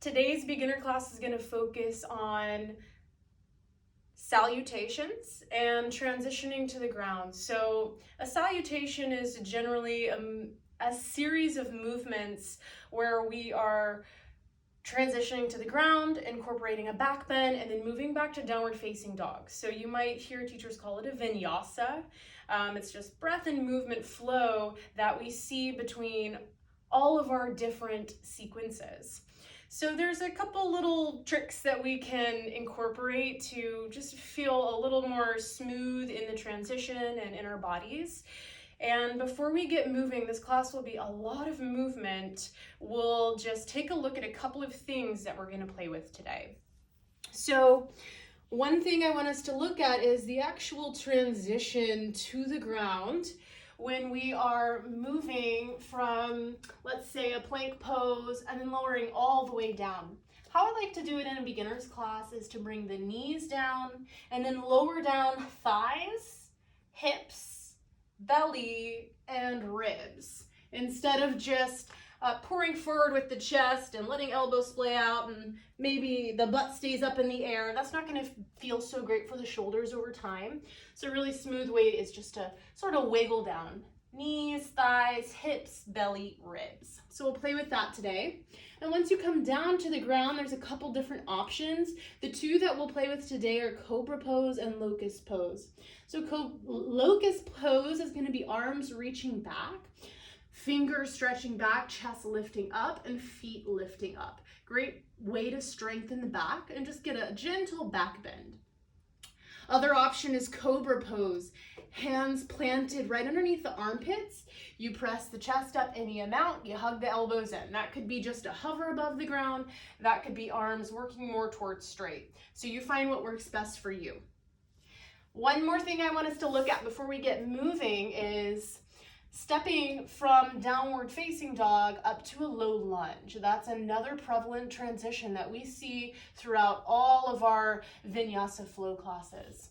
Today's beginner class is going to focus on salutations and transitioning to the ground. So a salutation is generally a series of movements where we are transitioning to the ground, incorporating a back bend, and then moving back to downward facing dog. So you might hear teachers call it a vinyasa. It's just breath and movement flow that we see between all of our different sequences. So there's a couple little tricks that we can incorporate to just feel a little more smooth in the transition and in our bodies. And before we get moving, this class will be a lot of movement. We'll just take a look at a couple of things that we're going to play with today. So one thing I want us to look at is the actual transition to the ground when we are moving from, let's say, a plank pose and then lowering all the way down. How I like to do it in a beginner's class is to bring the knees down and then lower down thighs, hips, belly, and ribs, instead of just pouring forward with the chest and letting elbows splay out and maybe the butt stays up in the air. That's not going to feel so great for the shoulders over time. So a really smooth way is just to sort of wiggle down. Knees, thighs, hips, belly, ribs. So we'll play with that today. And once you come down to the ground, there's a couple different options. The two that we'll play with today are cobra pose and locust pose. So locust pose is going to be arms reaching back, fingers stretching back, chest lifting up, and feet lifting up. Great way to strengthen the back and just get a gentle back bend. Other option is cobra pose. Hands planted right underneath the armpits. You press the chest up any amount, you hug the elbows in. That could be just a hover above the ground. That could be arms working more towards straight. So you find what works best for you. One more thing I want us to look at before we get moving is stepping from downward facing dog up to a low lunge. That's another prevalent transition that we see throughout all of our vinyasa flow classes.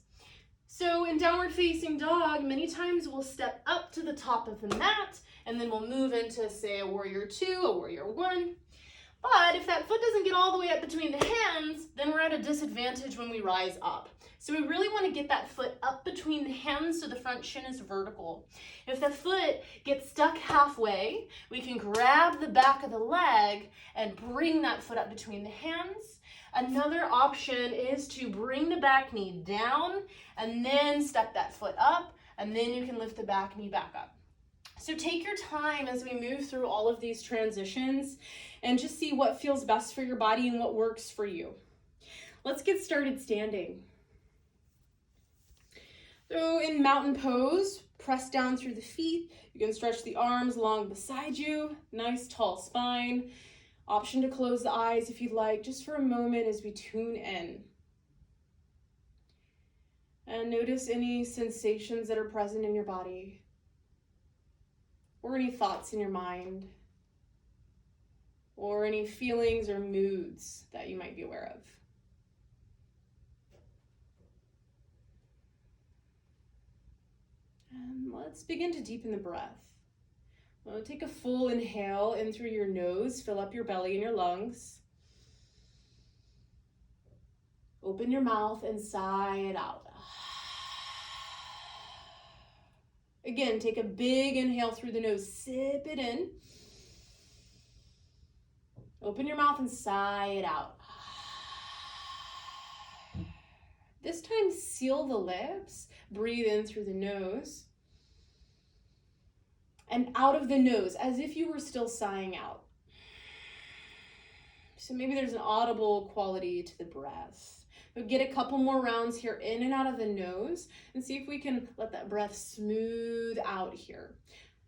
So in downward facing dog, many times we'll step up to the top of the mat and then we'll move into, say, a warrior 2, a warrior 1. But if that foot doesn't get all the way up between the hands, then we're at a disadvantage when we rise up. So we really want to get that foot up between the hands so the front shin is vertical. If the foot gets stuck halfway, we can grab the back of the leg and bring that foot up between the hands. Another option is to bring the back knee down and then step that foot up, and then you can lift the back knee back up. So take your time as we move through all of these transitions and just see what feels best for your body and what works for you. Let's get started standing. So in mountain pose, press down through the feet. You can stretch the arms long beside you. Nice tall spine. Option to close the eyes if you'd like, just for a moment as we tune in. And notice any sensations that are present in your body, or any thoughts in your mind, or any feelings or moods that you might be aware of. And let's begin to deepen the breath. Well, take a full inhale in through your nose, fill up your belly and your lungs. Open your mouth and sigh it out. Again, take a big inhale through the nose, sip it in. Open your mouth and sigh it out. This time, seal the lips, breathe in through the nose, and out of the nose, as if you were still sighing out. So maybe there's an audible quality to the breath. But get a couple more rounds here in and out of the nose and see if we can let that breath smooth out here.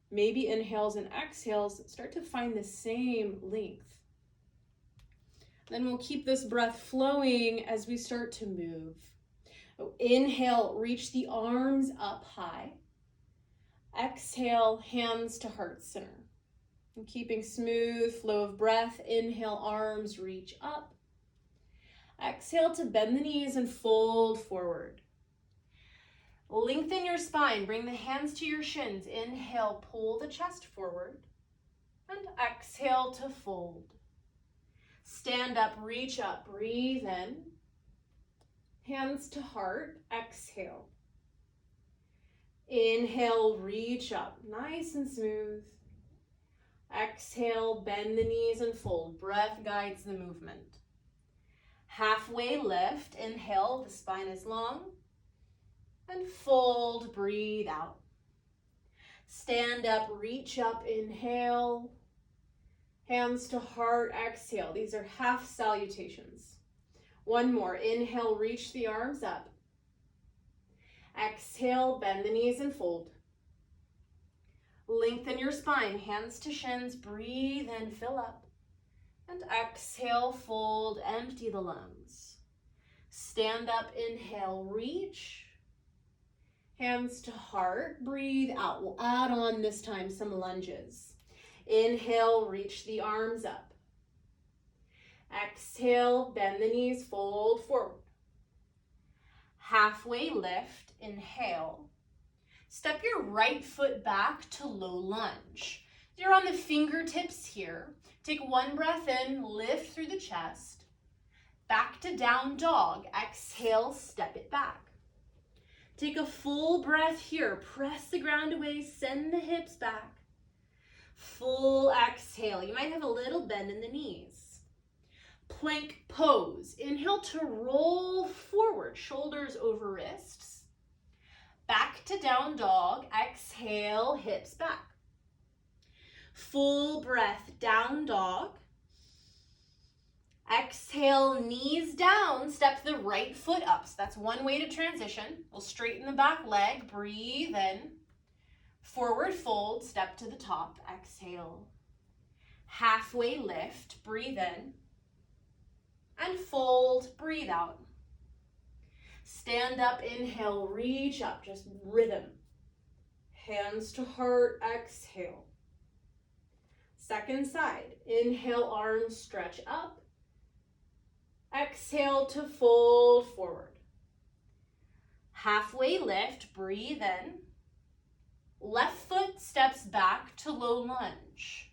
Maybe inhales and exhales start to find the same length. Then we'll keep this breath flowing as we start to move. So inhale, reach the arms up high. Exhale, hands to heart center. And keeping smooth flow of breath, inhale, arms reach up. Exhale to bend the knees and fold forward. Lengthen your spine, bring the hands to your shins. Inhale, pull the chest forward. And exhale to fold. Stand up, reach up, breathe in. Hands to heart, exhale. Inhale, reach up, nice and smooth. Exhale, bend the knees and fold. Breath guides the movement. Halfway lift, inhale, the spine is long. And fold, breathe out. Stand up, reach up, inhale. Hands to heart, exhale. These are half salutations. One more, inhale, reach the arms up. Exhale, bend the knees and fold. Lengthen your spine, hands to shins, breathe in, fill up. And exhale, fold, empty the lungs. Stand up, inhale, reach. Hands to heart, breathe out. We'll add on this time some lunges. Inhale, reach the arms up. Exhale, bend the knees, fold forward. Halfway lift, inhale. Step your right foot back to low lunge. You're on the fingertips here. Take one breath in, lift through the chest. Back to down dog. Exhale, step it back. Take a full breath here. Press the ground away, send the hips back. Full exhale. You might have a little bend in the knees. Plank pose. Inhale to roll forward, shoulders over wrists. Back to down dog. Exhale, hips back. Full breath, down dog. Exhale, knees down, step the right foot up. So that's one way to transition. We'll straighten the back leg, breathe in. Forward fold, step to the top, exhale. Halfway lift, breathe in. And fold, breathe out. Stand up, inhale, reach up, just rhythm. Hands to heart, exhale. Second side, inhale, arms stretch up. Exhale to fold forward. Halfway lift, breathe in. Left foot steps back to low lunge.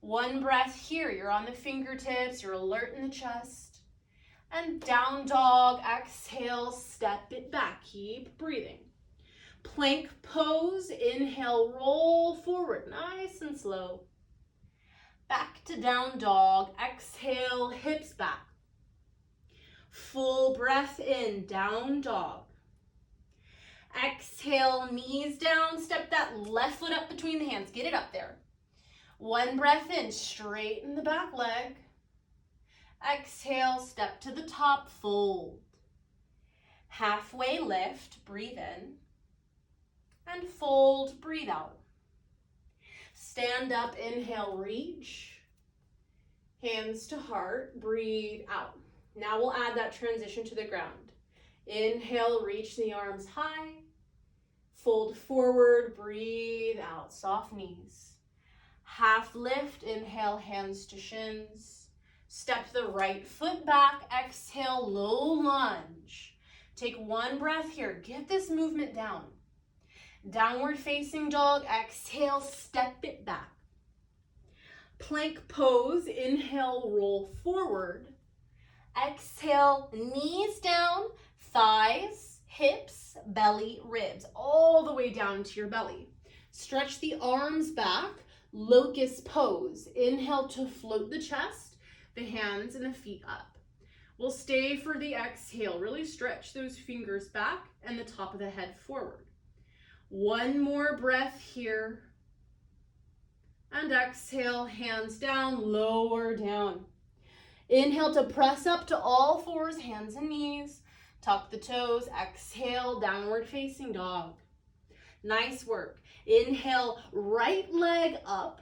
One breath here, you're on the fingertips, you're alert in the chest. And down dog, exhale, step it back, keep breathing. Plank pose, inhale, roll forward, nice and slow. Back to down dog, exhale, hips back. Full breath in, down dog. Exhale, knees down, step that left foot up between the hands, get it up there. One breath in, straighten the back leg. Exhale, step to the top, fold. Halfway lift, breathe in. And fold, breathe out. Stand up, inhale, reach. Hands to heart, breathe out. Now we'll add that transition to the ground. Inhale, reach the arms high. Fold forward, breathe out, soft knees. Half lift, inhale, hands to shins. Step the right foot back, exhale, low lunge. Take one breath here, get this movement down. Downward facing dog, exhale, step it back. Plank pose, inhale, roll forward. Exhale, knees down, thighs, hips, belly, ribs, all the way down to your belly. Stretch the arms back, locust pose. Inhale to float the chest, the hands and the feet up. We'll stay for the exhale. Really stretch those fingers back and the top of the head forward. One more breath here. And exhale, hands down, lower down. Inhale to press up to all fours, hands and knees. Tuck the toes. Exhale, downward facing dog. Nice work. Inhale, right leg up.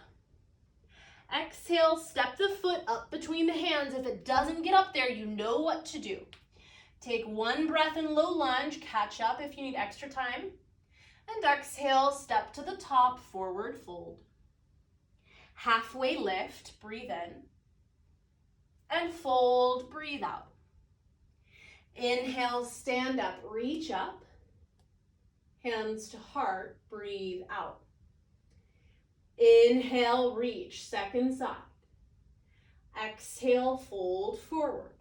Exhale, step the foot up between the hands. If it doesn't get up there, you know what to do. Take one breath in low lunge. Catch up if you need extra time. And exhale, step to the top, forward fold. Halfway lift, breathe in. And fold, breathe out. Inhale, stand up, reach up. Hands to heart, breathe out. Inhale, reach, second side. Exhale, fold forward.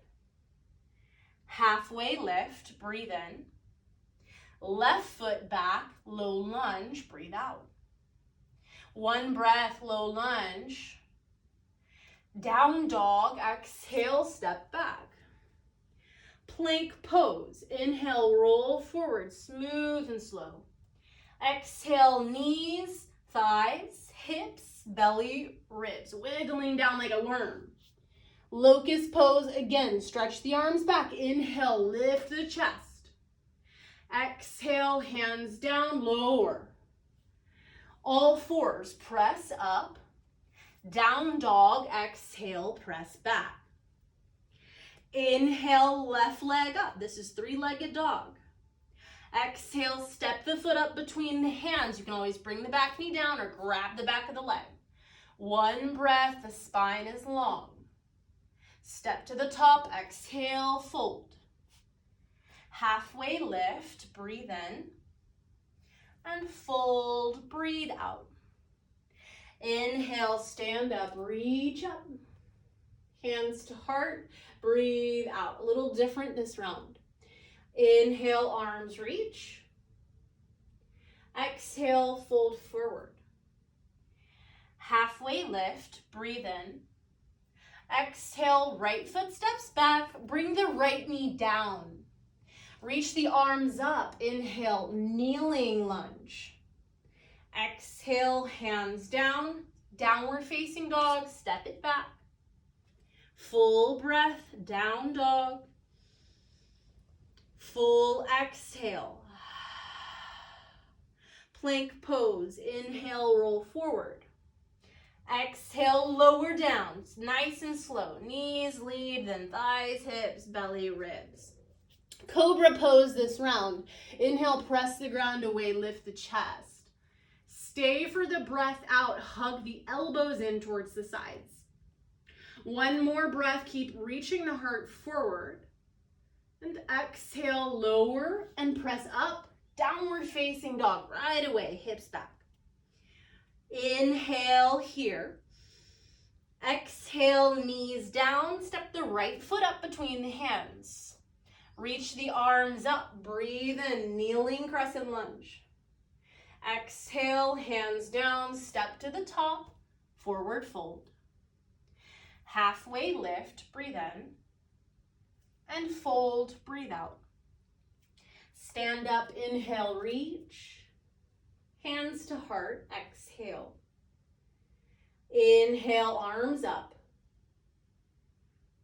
Halfway lift, breathe in. Left foot back, low lunge, breathe out. One breath, low lunge. Down dog, exhale, step back. Plank pose. Inhale, roll forward, smooth and slow. Exhale, knees, thighs, hips, belly, ribs, wiggling down like a worm. Locust pose again, stretch the arms back. Inhale, lift the chest. Exhale, hands down, lower. All fours, press up. Down dog, exhale, press back. Inhale, left leg up. This is three-legged dog. Exhale, step the foot up between the hands. You can always bring the back knee down or grab the back of the leg. One breath, the spine is long. Step to the top, exhale, fold. Halfway lift, breathe in. And fold, breathe out. Inhale, stand up, reach up. Hands to heart, breathe out. A little different this round. Inhale, arms reach. Exhale, fold forward. Halfway lift, breathe in. Exhale, right foot steps back. Bring the right knee down. Reach the arms up. Inhale, kneeling lunge. Exhale, hands down. Downward facing dog, step it back. Full breath, down dog. Full exhale. Plank pose. Inhale, roll forward. Exhale, lower down. Nice and slow. Knees lead, then thighs, hips, belly, ribs. Cobra pose this round. Inhale, press the ground away, lift the chest. Stay for the breath out. Hug the elbows in towards the sides. One more breath. Keep reaching the heart forward. And exhale, lower and press up. Downward facing dog right away, hips back. Inhale here. Exhale, knees down. Step the right foot up between the hands. Reach the arms up. Breathe in, kneeling crescent lunge. Exhale, hands down. Step to the top. Forward fold. Halfway lift. Breathe in. And fold. Breathe out. Stand up. Inhale, reach. Hands to heart, exhale. Inhale, arms up.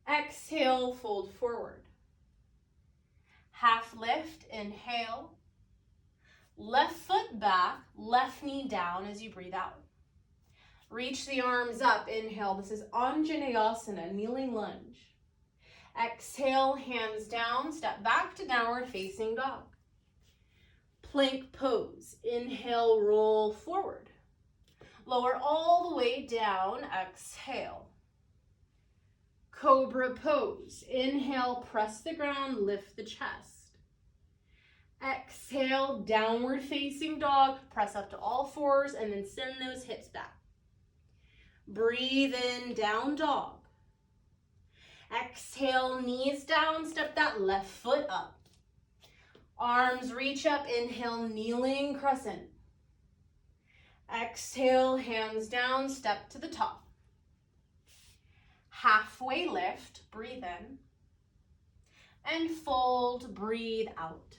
Exhale, fold forward. Half lift, inhale. Left foot back, left knee down as you breathe out. Reach the arms up, inhale. This is Anjaneyasana, kneeling lunge. Exhale, hands down, step back to downward facing dog. Plank pose. Inhale, roll forward. Lower all the way down, exhale. Cobra pose. Inhale, press the ground, lift the chest. Exhale, downward facing dog. Press up to all fours and then send those hips back. Breathe in, down dog. Exhale, knees down, step that left foot up. Arms reach up, inhale, kneeling crescent. Exhale, hands down, step to the top. Halfway lift, breathe in. And fold, breathe out.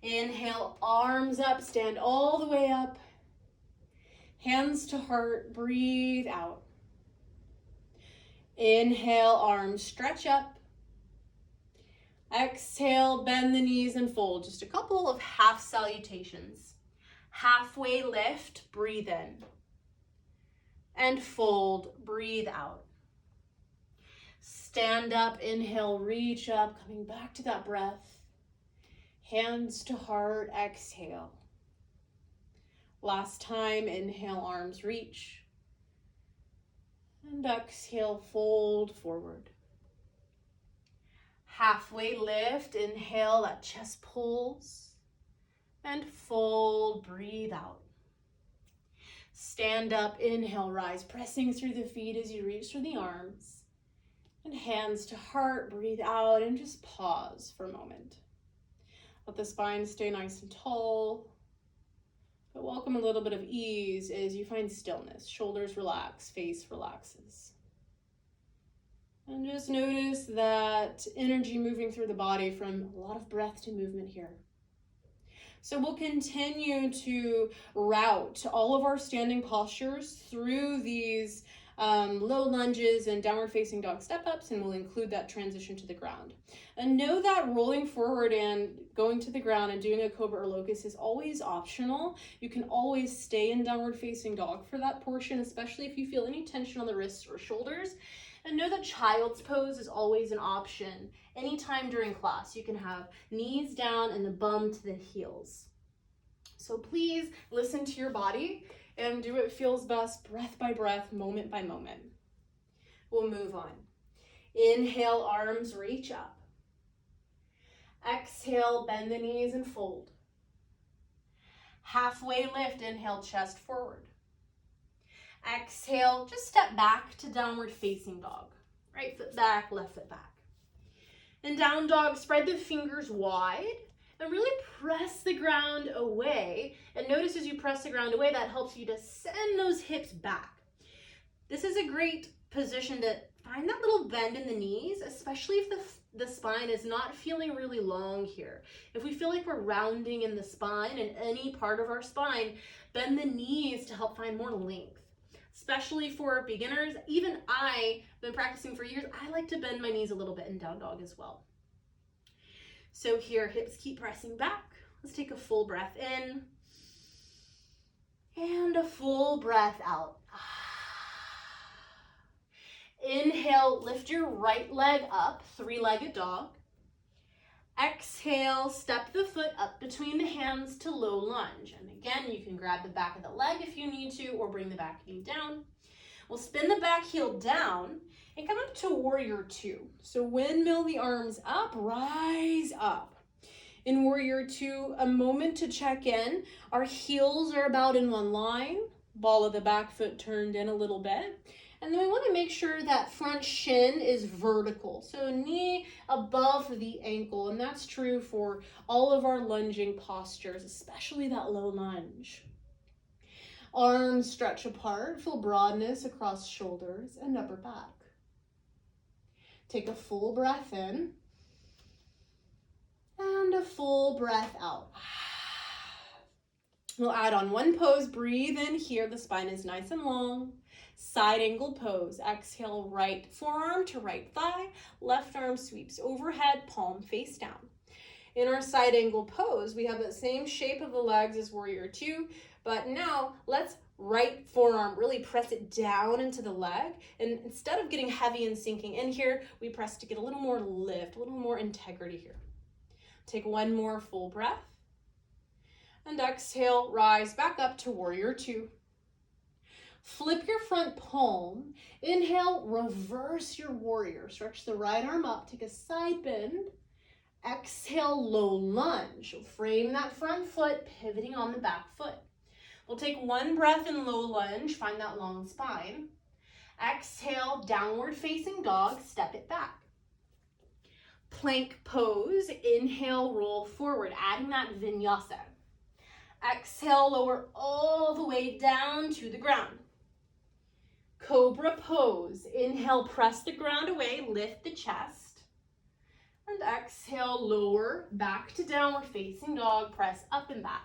Inhale, arms up, stand all the way up. Hands to heart, breathe out. Inhale, arms stretch up. Exhale, bend the knees and fold. Just a couple of half salutations. Halfway lift, breathe in. And fold, breathe out. Stand up, inhale, reach up, coming back to that breath. Hands to heart, exhale. Last time, inhale, arms reach. And exhale, fold forward. Halfway lift, inhale, that chest pulls. And fold, breathe out. Stand up, inhale, rise, pressing through the feet as you reach for the arms. And hands to heart, breathe out and just pause for a moment. Let the spine stay nice and tall. But welcome a little bit of ease as you find stillness. Shoulders relax, face relaxes. And just notice that energy moving through the body from a lot of breath to movement here. So we'll continue to route all of our standing postures through these low lunges and downward facing dog step-ups, and we'll include that transition to the ground. And know that rolling forward and going to the ground and doing a cobra or locust is always optional. You can always stay in downward facing dog for that portion, especially if you feel any tension on the wrists or shoulders. And know that child's pose is always an option. Anytime during class, you can have knees down and the bum to the heels. So please listen to your body and do what feels best, breath by breath, moment by moment. We'll move on. Inhale, arms reach up. Exhale, bend the knees and fold. Halfway lift, inhale, chest forward. Exhale, just step back to downward facing dog. Right foot back, left foot back. In down dog, spread the fingers wide and really press the ground away. And notice as you press the ground away, that helps you to send those hips back. This is a great position to find that little bend in the knees, especially if the spine is not feeling really long here. If we feel like we're rounding in the spine and any part of our spine, bend the knees to help find more length. Especially for beginners, even I've been practicing for years, I like to bend my knees a little bit in down dog as well. So here, hips keep pressing back. Let's take a full breath in and a full breath out. Inhale, lift your right leg up, three-legged dog. Exhale, step the foot up between the hands to low lunge. And again, you can grab the back of the leg if you need to, or bring the back knee down. We'll spin the back heel down and come up to warrior two. So windmill the arms up, rise up. In warrior two, a moment to check in. Our heels are about in one line, ball of the back foot turned in a little bit. And then we want to make sure that front shin is vertical. So knee above the ankle. And that's true for all of our lunging postures, especially that low lunge. Arms stretch apart, feel broadness across shoulders and upper back. Take a full breath in and a full breath out. We'll add on one pose, breathe in here, the spine is nice and long. Side angle pose, exhale, right forearm to right thigh, left arm sweeps overhead, palm face down. In our side angle pose, we have the same shape of the legs as warrior two, but now let's right forearm, really press it down into the leg. And instead of getting heavy and sinking in here, we press to get a little more lift, a little more integrity here. Take one more full breath. And exhale, rise back up to warrior two. Flip your front palm. Inhale, reverse your warrior. Stretch the right arm up, take a side bend. Exhale, low lunge. Frame that front foot, pivoting on the back foot. We'll take one breath in low lunge, find that long spine. Exhale, downward facing dog, step it back. Plank pose, inhale, roll forward, adding that vinyasa. Exhale, lower all the way down to the ground. Cobra pose, inhale, press the ground away, lift the chest. And exhale, lower, back to downward facing dog, press up and back.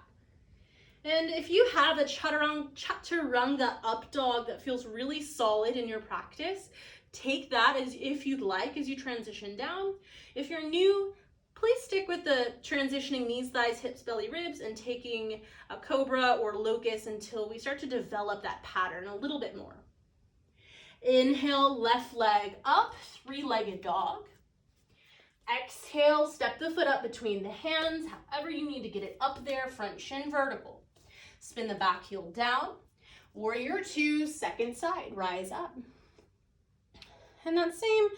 And if you have a chaturanga up dog that feels really solid in your practice, take that as if you'd like as you transition down. If you're new, please stick with the transitioning knees, thighs, hips, belly, ribs, and taking a cobra or locust until we start to develop that pattern a little bit more. Inhale, left leg up, three-legged dog. Exhale, step the foot up between the hands, however you need to get it up there, front shin vertical. Spin the back heel down. Warrior two, second side, rise up. And that same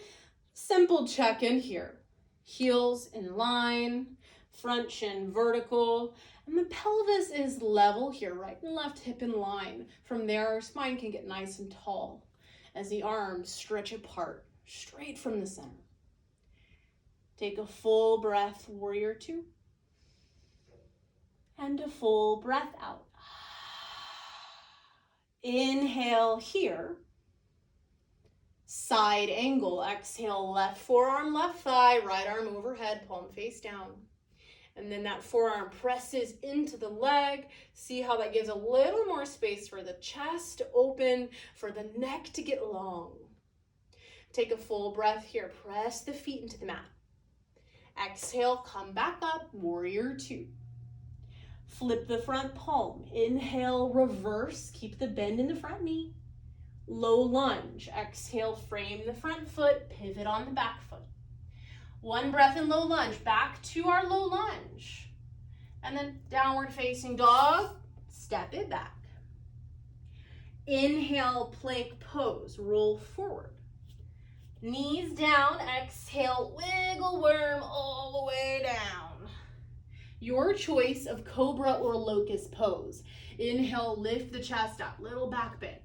simple check-in here. Heels in line, front shin vertical, and the pelvis is level here, right and left hip in line. From there, our spine can get nice and tall as the arms stretch apart, straight from the center. Take a full breath, warrior two, and a full breath out. Inhale here. Side angle, exhale, left forearm, left thigh, right arm overhead, palm face down. And then that forearm presses into the leg. See how that gives a little more space for the chest to open, for the neck to get long. Take a full breath here. Press the feet into the mat. Exhale, come back up, warrior two. Flip the front palm. Inhale, reverse. Keep the bend in the front knee. Low lunge. Exhale, frame the front foot, pivot on the back foot. One breath in low lunge, back to our low lunge. And then downward facing dog, step it back. Inhale, plank pose, roll forward. Knees down, exhale, wiggle worm all the way down. Your choice of cobra or locust pose. Inhale, lift the chest up, little back bend.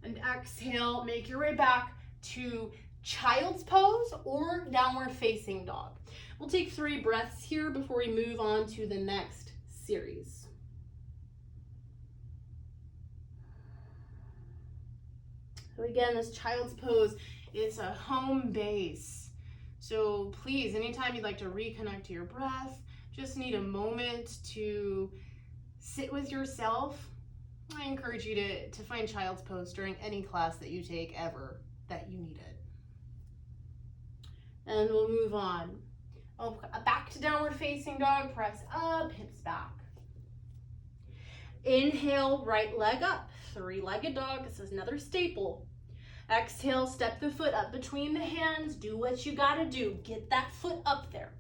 And exhale, make your way back to child's pose or downward facing dog. We'll take 3 breaths here before we move on to the next series. So again, this child's pose is a home base. So please, anytime you'd like to reconnect to your breath, just need a moment to sit with yourself, I encourage you to find child's pose during any class that you take ever that you need it. And we'll move on. Back to downward facing dog, press up, hips back. Inhale, right leg up, 3-legged dog. This is another staple. Exhale, step the foot up between the hands. Do what you gotta do. Get that foot up there.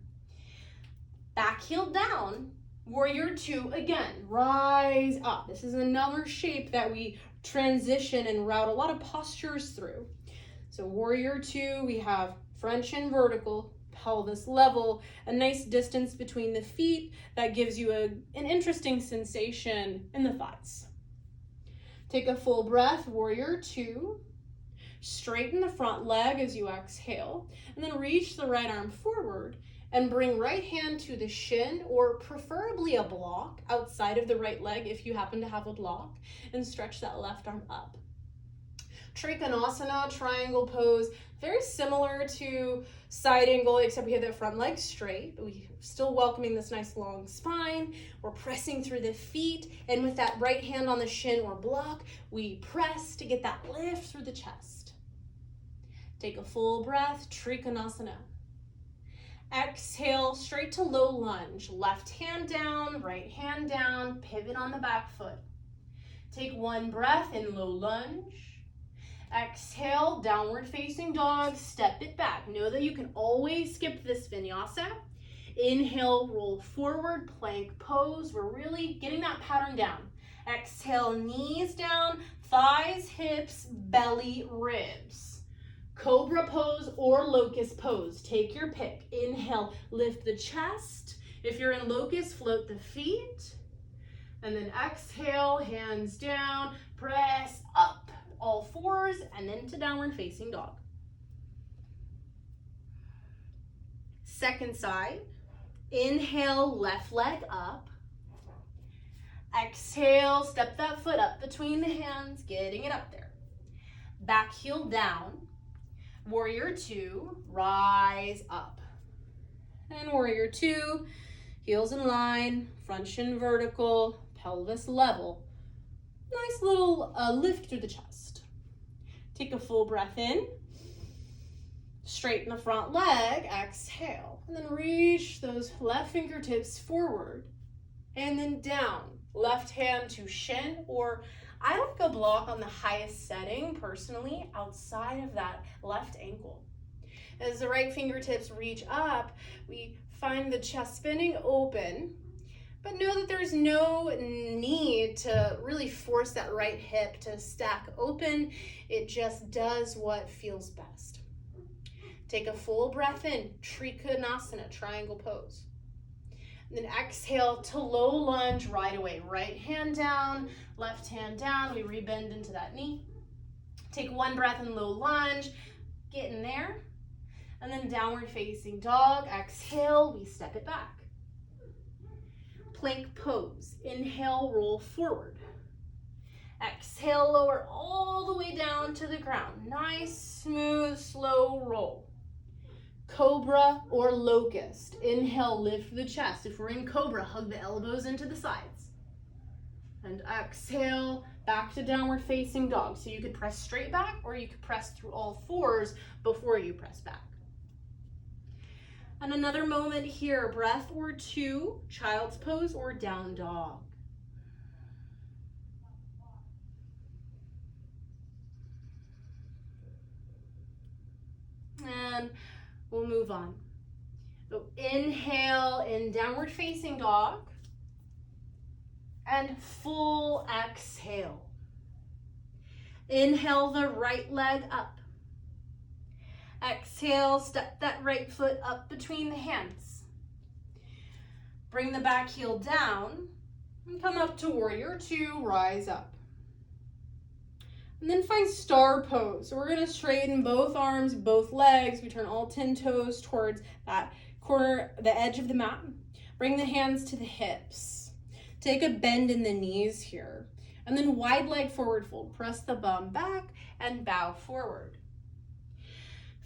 Back heel down. Warrior two, again, rise up. This is another shape that we transition and route a lot of postures through. So warrior two, we have front shin vertical, pelvis level, a nice distance between the feet that gives you an interesting sensation in the thighs. Take a full breath, warrior two. Straighten the front leg as you exhale, and then reach the right arm forward and bring right hand to the shin, or preferably a block outside of the right leg if you happen to have a block, and stretch that left arm up. Trikonasana, triangle pose, very similar to side angle, except we have the front leg straight. We're still welcoming this nice long spine. We're pressing through the feet, and with that right hand on the shin or block, we press to get that lift through the chest. Take a full breath, Trikonasana. Exhale, straight to low lunge. Left hand down, right hand down, pivot on the back foot. Take 1 breath in low lunge. Exhale, downward facing dog, step it back. Know that you can always skip this vinyasa. Inhale, roll forward, plank pose. We're really getting that pattern down. Exhale, knees down, thighs, hips, belly, ribs. Cobra pose or locust pose. Take your pick. Inhale, lift the chest. If you're in locust, float the feet. And then exhale, hands down, press up, all fours, and then to downward facing dog. Second side. Inhale, left leg up. Exhale, step that foot up between the hands, getting it up there. Back heel down. Warrior two, rise up. And warrior two, heels in line, front shin vertical, pelvis level. Nice little lift through the chest. Take a full breath in. Straighten the front leg, exhale. And then reach those left fingertips forward and then down. Left hand to shin, or I like a block on the highest setting, personally, outside of that left ankle. As the right fingertips reach up, we find the chest spinning open, but know that there's no need to really force that right hip to stack open. It just does what feels best. Take a full breath in, Trikonasana, triangle pose. And then exhale to low lunge right away. Right hand down, left hand down. We rebend into that knee. Take one breath in low lunge. Get in there. And then downward facing dog. Exhale, we step it back. Plank pose. Inhale, roll forward. Exhale, lower all the way down to the ground. Nice, smooth, slow roll. Cobra or locust. Inhale, lift the chest. If we're in cobra, hug the elbows into the sides. And exhale, back to downward facing dog. So you could press straight back or you could press through all fours before you press back. And another moment here, breath or two, child's pose or down dog. And we'll move on. So inhale in downward facing dog and full exhale. Inhale the right leg up. Exhale, step that right foot up between the hands. Bring the back heel down and come up to warrior two, rise up. And then find star pose. So we're gonna straighten both arms, both legs. We turn all 10 toes towards that corner, the edge of the mat. Bring the hands to the hips. Take a bend in the knees here. And then wide leg forward fold. Press the bum back and bow forward.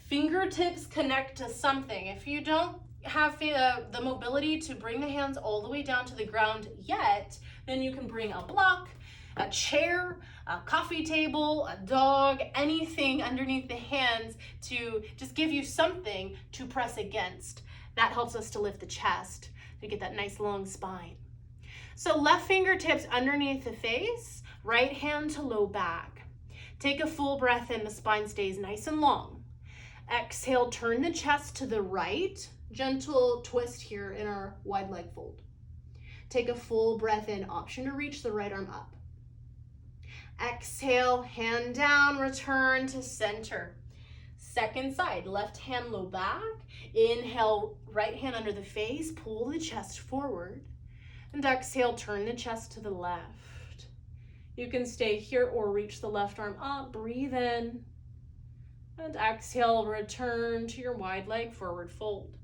Fingertips connect to something. If you don't have the mobility to bring the hands all the way down to the ground yet, then you can bring a block, a chair, a coffee table, a dog, anything underneath the hands to just give you something to press against. That helps us to lift the chest, to get that nice long spine. So left fingertips underneath the face, right hand to low back. Take a full breath in, the spine stays nice and long. Exhale, turn the chest to the right. Gentle twist here in our wide leg fold. Take a full breath in, option to reach the right arm up. Exhale, hand down, return to center. Second side, left hand low back. Inhale, right hand under the face, pull the chest forward. And exhale, turn the chest to the left. You can stay here or reach the left arm up, breathe in. And exhale, return to your wide leg forward fold.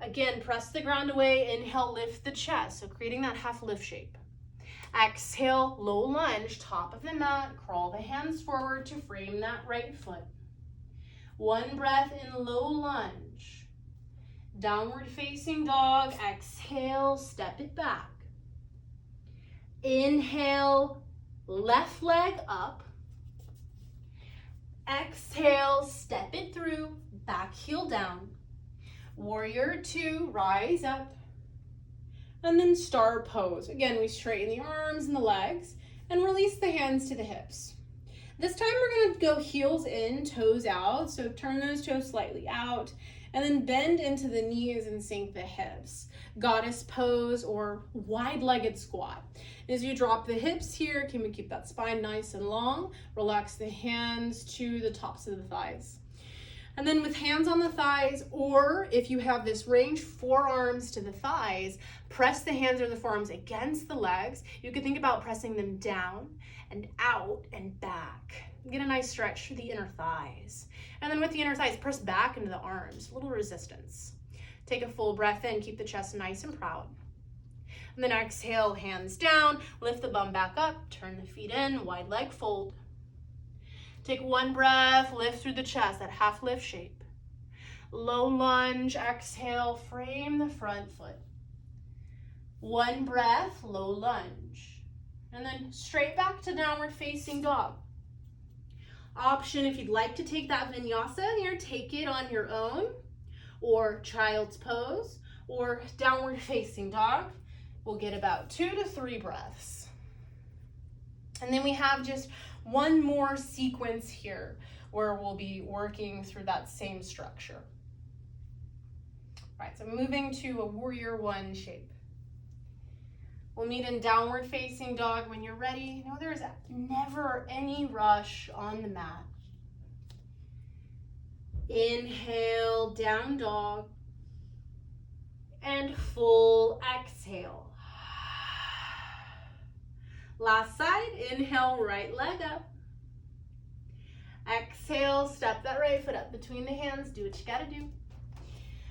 Again, press the ground away, inhale, lift the chest. So creating that half lift shape. Exhale, low lunge, top of the mat, crawl the hands forward to frame that right foot. One breath in low lunge. Downward facing dog, exhale, step it back. Inhale, left leg up. Exhale, step it through, back heel down. Warrior two, rise up. And then star pose. Again, we straighten the arms and the legs and release the hands to the hips. This time we're gonna go heels in, toes out. So turn those toes slightly out and then bend into the knees and sink the hips. Goddess pose or wide-legged squat. As you drop the hips here, can we keep that spine nice and long? Relax the hands to the tops of the thighs. And then with hands on the thighs, or if you have this range, forearms to the thighs, press the hands or the forearms against the legs. You can think about pressing them down and out and back. Get a nice stretch through the inner thighs. And then with the inner thighs, press back into the arms, a little resistance. Take a full breath in, keep the chest nice and proud. And then exhale, hands down, lift the bum back up, turn the feet in, wide leg fold. Take one breath, lift through the chest, that half lift shape. Low lunge, exhale, frame the front foot. One breath, low lunge. And then straight back to downward facing dog. Option, if you'd like to take that vinyasa here, take it on your own, or child's pose, or downward facing dog. We'll get about 2 to 3 breaths. And then we have just one more sequence here where we'll be working through that same structure. All right, so moving to a warrior one shape. We'll meet in downward facing dog when you're ready. No, there's never any rush on the mat. Inhale, down dog. And full exhale. Last side, inhale, right leg up. Exhale, step that right foot up between the hands. Do what you gotta do.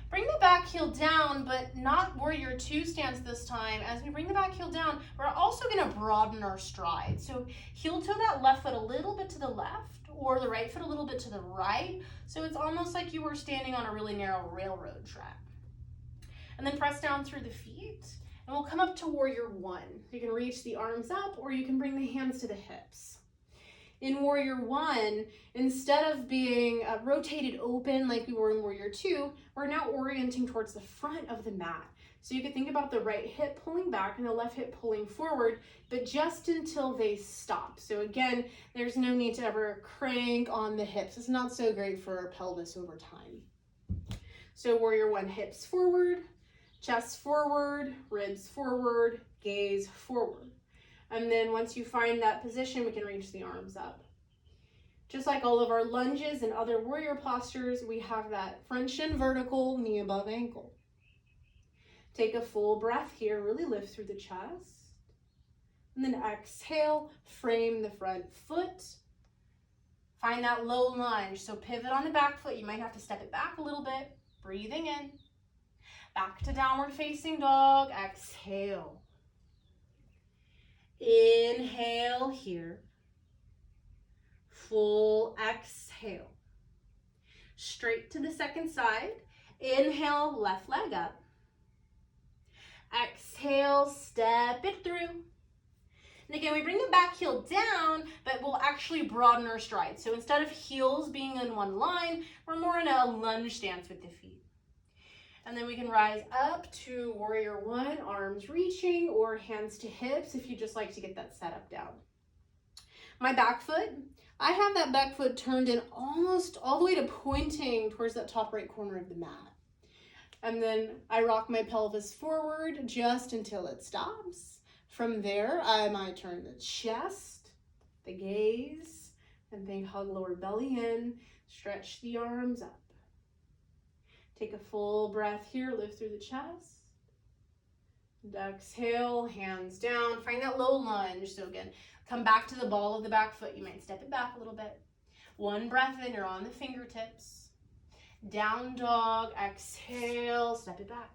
Bring the back heel down, but not warrior two stance this time. As we bring the back heel down, we're also gonna broaden our stride. So heel toe that left foot a little bit to the left, or the right foot a little bit to the right. So it's almost like you were standing on a really narrow railroad track. And then press down through the feet, and we'll come up to warrior one. You can reach the arms up, or you can bring the hands to the hips. In warrior one, instead of being rotated open like we were in warrior two, we're now orienting towards the front of the mat. So you could think about the right hip pulling back and the left hip pulling forward, but just until they stop. So again, there's no need to ever crank on the hips. It's not so great for our pelvis over time. So warrior one, hips forward, chest forward, ribs forward, gaze forward. And then once you find that position, we can reach the arms up. Just like all of our lunges and other warrior postures, we have that front shin vertical, knee above ankle. Take a full breath here, really lift through the chest. And then exhale, frame the front foot. Find that low lunge, so pivot on the back foot. You might have to step it back a little bit. Breathing in. Back to downward facing dog, exhale. Inhale here, full exhale. Straight to the second side. Inhale, left leg up. Exhale, step it through. And again, we bring the back heel down, but we'll actually broaden our stride. So instead of heels being in one line, we're more in a lunge stance with the feet. And then we can rise up to warrior one, arms reaching, or hands to hips if you just like to get that set up down. My back foot, I have that back foot turned in almost all the way to pointing towards that top right corner of the mat. And then I rock my pelvis forward just until it stops. From there, I might turn the chest, the gaze, and then hug lower belly in, stretch the arms up. Take a full breath here, lift through the chest. And exhale, hands down. Find that low lunge. So again, come back to the ball of the back foot. You might step it back a little bit. One breath in, you're on the fingertips. Down dog, exhale, step it back.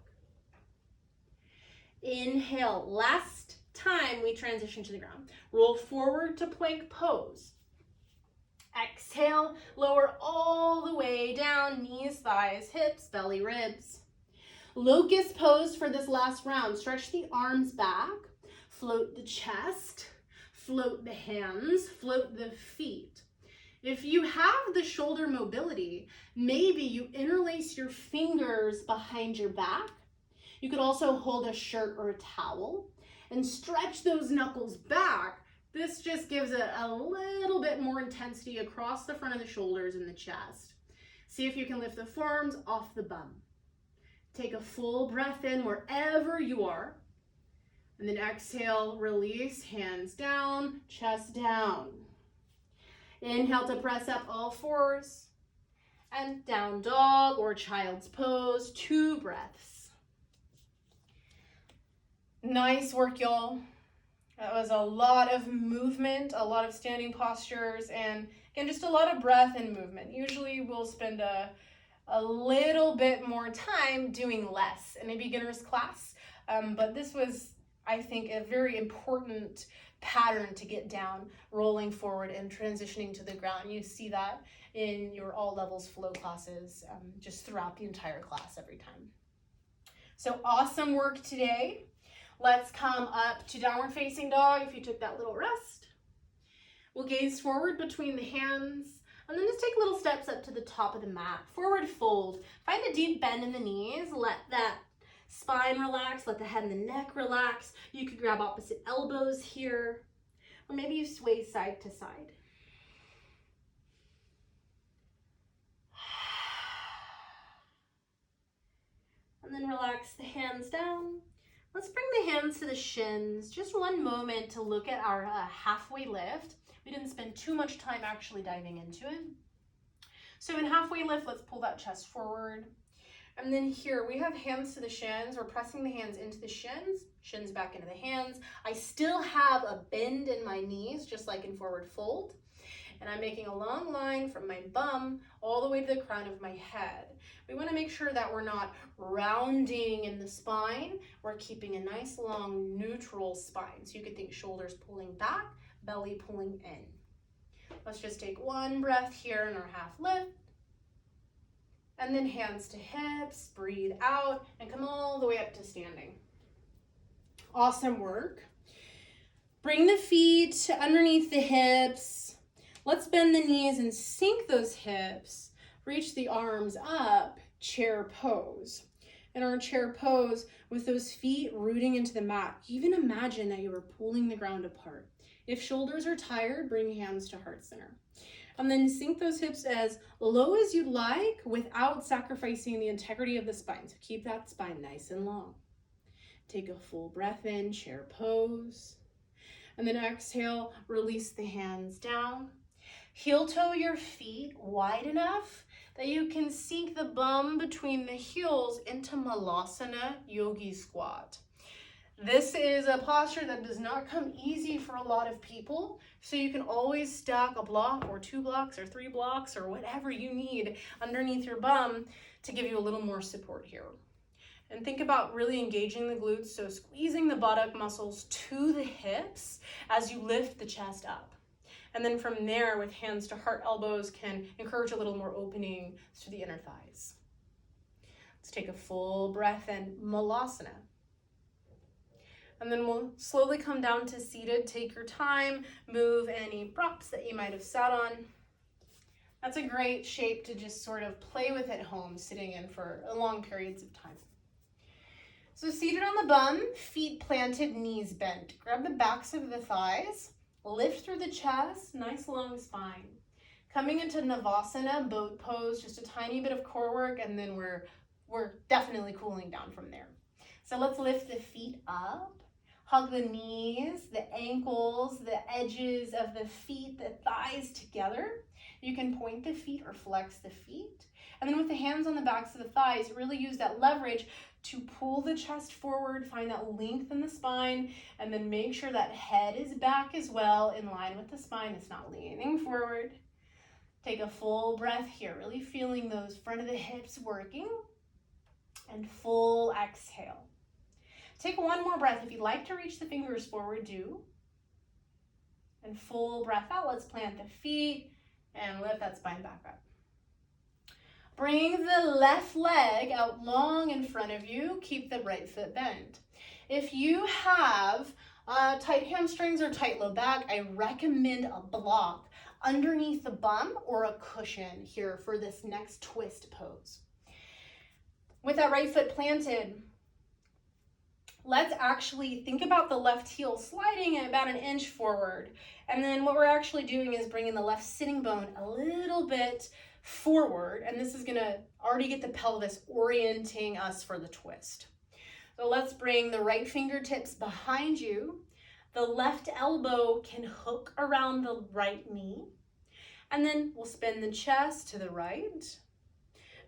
Inhale, last time we transition to the ground. Roll forward to plank pose. Exhale, lower all the way down, knees, thighs, hips, belly, ribs. Locust pose for this last round. Stretch the arms back, float the chest, float the hands, float the feet. If you have the shoulder mobility, maybe you interlace your fingers behind your back. You could also hold a shirt or a towel and stretch those knuckles back. This just gives it a little bit more intensity across the front of the shoulders and the chest. See if you can lift the forearms off the bum. Take a full breath in wherever you are. And then exhale, release, hands down, chest down. Inhale to press up all fours. And down dog or child's pose, 2 breaths. Nice work, y'all. That was a lot of movement, a lot of standing postures, and again, just a lot of breath and movement. Usually we'll spend a little bit more time doing less in a beginner's class, but this was, I think, a very important pattern to get down, rolling forward and transitioning to the ground. You see that in your all levels flow classes, just throughout the entire class every time. So awesome work today. Let's come up to downward facing dog if you took that little rest. We'll gaze forward between the hands and then just take little steps up to the top of the mat. Forward fold. Find a deep bend in the knees. Let that spine relax. Let the head and the neck relax. You could grab opposite elbows here, or maybe you sway side to side. And then relax the hands down. Let's bring the hands to the shins. Just one moment to look at our halfway lift. We didn't spend too much time actually diving into it. So in halfway lift, let's pull that chest forward. And then here we have hands to the shins. We're pressing the hands into the shins, shins back into the hands. I still have a bend in my knees, just like in forward fold. And I'm making a long line from my bum all the way to the crown of my head. We want to make sure that we're not rounding in the spine. We're keeping a nice long neutral spine. So you could think shoulders pulling back, belly pulling in. Let's just take one breath here in our half lift. And then hands to hips, breathe out, and come all the way up to standing. Awesome work. Bring the feet underneath the hips. Let's bend the knees and sink those hips. Reach the arms up, chair pose. In our chair pose, with those feet rooting into the mat, even imagine that you are pulling the ground apart. If shoulders are tired, bring hands to heart center. And then sink those hips as low as you'd like without sacrificing the integrity of the spine. So keep that spine nice and long. Take a full breath in, chair pose. And then exhale, release the hands down. Heel toe your feet wide enough that you can sink the bum between the heels into Malasana Yogi Squat. This is a posture that does not come easy for a lot of people, so you can always stack a block or 2 blocks or 3 blocks or whatever you need underneath your bum to give you a little more support here. And think about really engaging the glutes, so squeezing the buttock muscles to the hips as you lift the chest up. And then from there, with hands to heart elbows, can encourage a little more opening to the inner thighs. Let's take a full breath in, Malasana. And then we'll slowly come down to seated. Take your time, move any props that you might have sat on. That's a great shape to just sort of play with at home, sitting in for long periods of time. So seated on the bum, feet planted, knees bent. Grab the backs of the thighs, lift through the chest, nice long spine. Coming into Navasana, boat pose, just a tiny bit of core work, and then we're definitely cooling down from there. So let's lift the feet up. Hug the knees, the ankles, the edges of the feet, the thighs together. You can point the feet or flex the feet. And then with the hands on the backs of the thighs, really use that leverage to pull the chest forward, find that length in the spine, and then make sure that head is back as well, in line with the spine. It's not leaning forward. Take a full breath here, really feeling those front of the hips working. And full exhale. Take one more breath. If you'd like to reach the fingers forward, do. And full breath out. Let's plant the feet and lift that spine back up. Bring the left leg out long in front of you. Keep the right foot bent. If you have tight hamstrings or tight low back, I recommend a block underneath the bum or a cushion here for this next twist pose. With that right foot planted, let's actually think about the left heel sliding about 1 inch forward. And then what we're actually doing is bringing the left sitting bone a little bit forward. And this is gonna already get the pelvis orienting us for the twist. So let's bring the right fingertips behind you. The left elbow can hook around the right knee. And then we'll spin the chest to the right.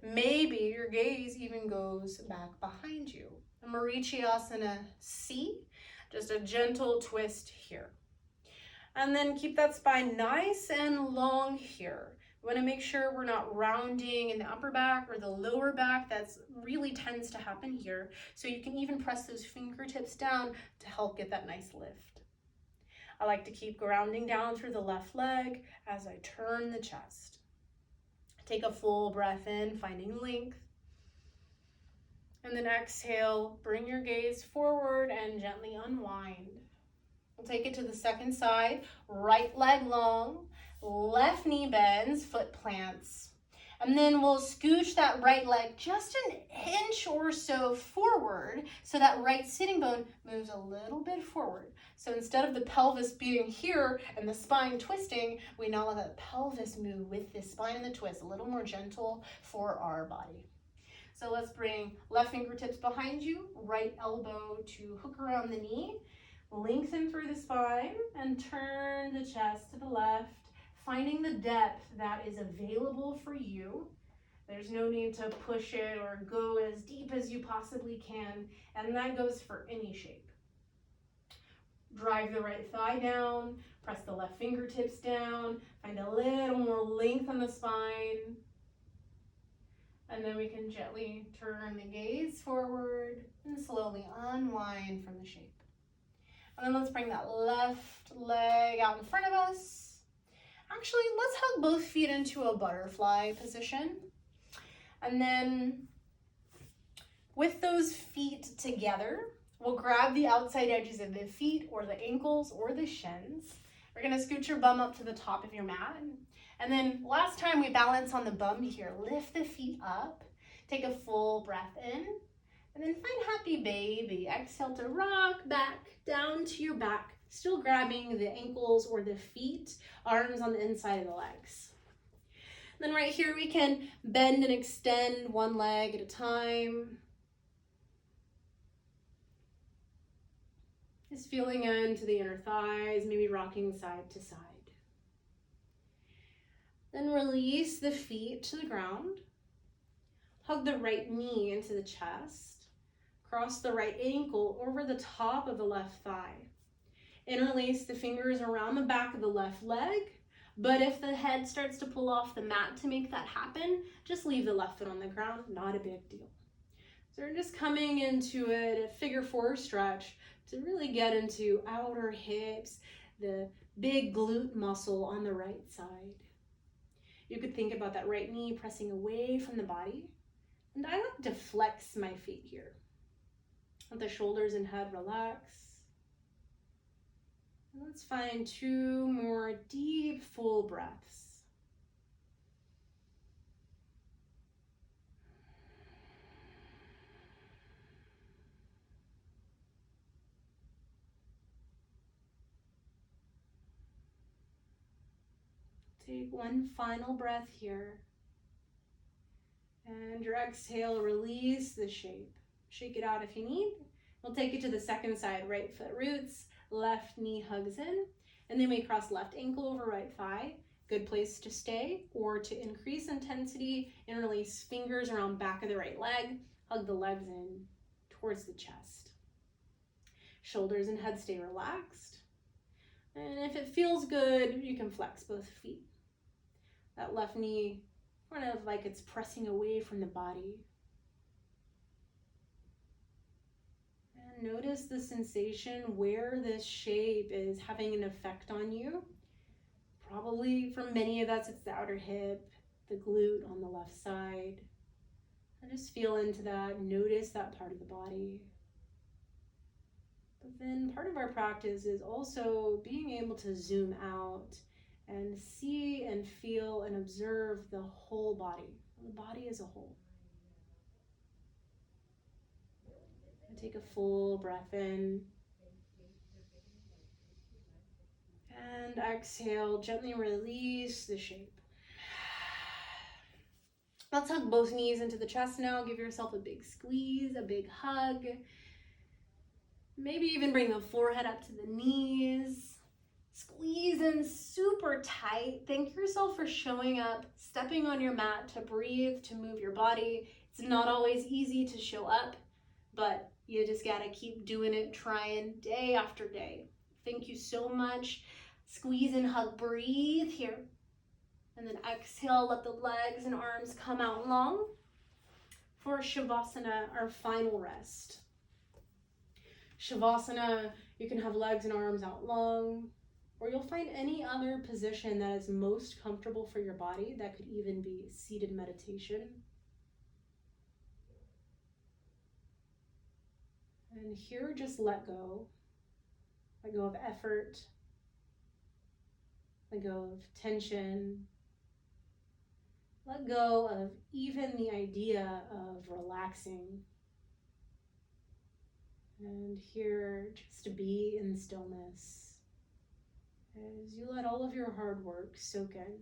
Maybe your gaze even goes back behind you. Marichyasana C, just a gentle twist here. And then keep that spine nice and long here. We want to make sure we're not rounding in the upper back or the lower back. That's really tends to happen here. So you can even press those fingertips down to help get that nice lift. I like to keep grounding down through the left leg as I turn the chest. Take a full breath in, finding length. And then exhale, bring your gaze forward and gently unwind. We'll take it to the second side, right leg long, left knee bends, foot plants. And then we'll scooch that right leg just 1 inch or so forward so that right sitting bone moves a little bit forward. So instead of the pelvis being here and the spine twisting, we now let the pelvis move with the spine and the twist, a little more gentle for our body. So let's bring left fingertips behind you, right elbow to hook around the knee, lengthen through the spine, and turn the chest to the left, finding the depth that is available for you. There's no need to push it or go as deep as you possibly can, and that goes for any shape. Drive the right thigh down, press the left fingertips down, find a little more length on the spine, and then we can gently turn the gaze forward and slowly unwind from the shape. And then let's bring that left leg out in front of us. Actually, let's hug both feet into a butterfly position. And then with those feet together, we'll grab the outside edges of the feet or the ankles or the shins. We're gonna scoot your bum up to the top of your mat. And then last time we balance on the bum here, lift the feet up, take a full breath in, and then find happy baby. Exhale to rock back down to your back, still grabbing the ankles or the feet, arms on the inside of the legs. Then right here we can bend and extend one leg at a time. Just feeling into the inner thighs, maybe rocking side to side. Then release the feet to the ground. Hug the right knee into the chest. Cross the right ankle over the top of the left thigh. Interlace the fingers around the back of the left leg. But if the head starts to pull off the mat to make that happen, just leave the left foot on the ground, not a big deal. So we're just coming into a figure four stretch to really get into outer hips, the big glute muscle on the right side. You could think about that right knee pressing away from the body. And I like to flex my feet here. Let the shoulders and head relax. And let's find 2 more deep, full breaths. Take one final breath here. And your exhale, release the shape. Shake it out if you need. We'll take it to the second side. Right foot roots, left knee hugs in. And then we cross left ankle over right thigh. Good place to stay, or to increase intensity, interlace fingers around back of the right leg. Hug the legs in towards the chest. Shoulders and head stay relaxed. And if it feels good, you can flex both feet. That left knee kind of like it's pressing away from the body. And notice the sensation where this shape is having an effect on you. Probably for many of us, it's the outer hip, the glute on the left side. And just feel into that, notice that part of the body. But then part of our practice is also being able to zoom out and see and feel and observe the whole body as a whole. And take a full breath in. And exhale, gently release the shape. Let's hug both knees into the chest now. Give yourself a big squeeze, a big hug. Maybe even bring the forehead up to the knees. Squeeze in super tight. Thank yourself for showing up, stepping on your mat to breathe, to move your body. It's not always easy to show up, but you just gotta keep doing it, trying day after day. Thank you so much. Squeeze and hug, breathe here. And then exhale, let the legs and arms come out long for Shavasana, our final rest. Shavasana, you can have legs and arms out long, or you'll find any other position that is most comfortable for your body. That could even be seated meditation. And here, just let go. Let go of effort. Let go of tension. Let go of even the idea of relaxing. And here, just to be in stillness as you let all of your hard work soak in.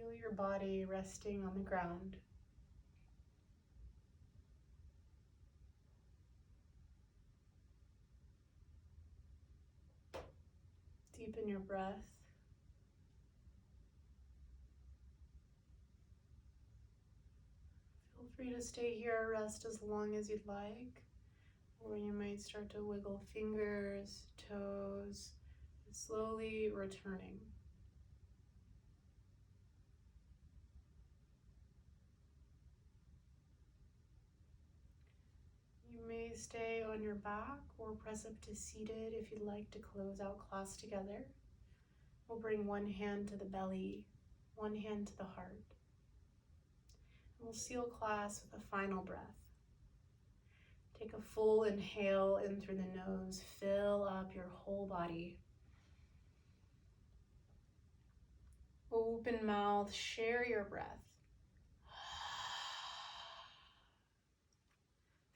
Feel your body resting on the ground. Deepen your breath. Feel free to stay here, rest as long as you'd like, or you might start to wiggle fingers, toes, and slowly returning. You may stay on your back or press up to seated if you'd like to close out class together. We'll bring one hand to the belly, one hand to the heart. We'll seal class with a final breath. Take a full inhale in through the nose. Fill up your whole body. Open mouth, share your breath.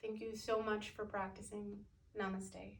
Thank you so much for practicing. Namaste.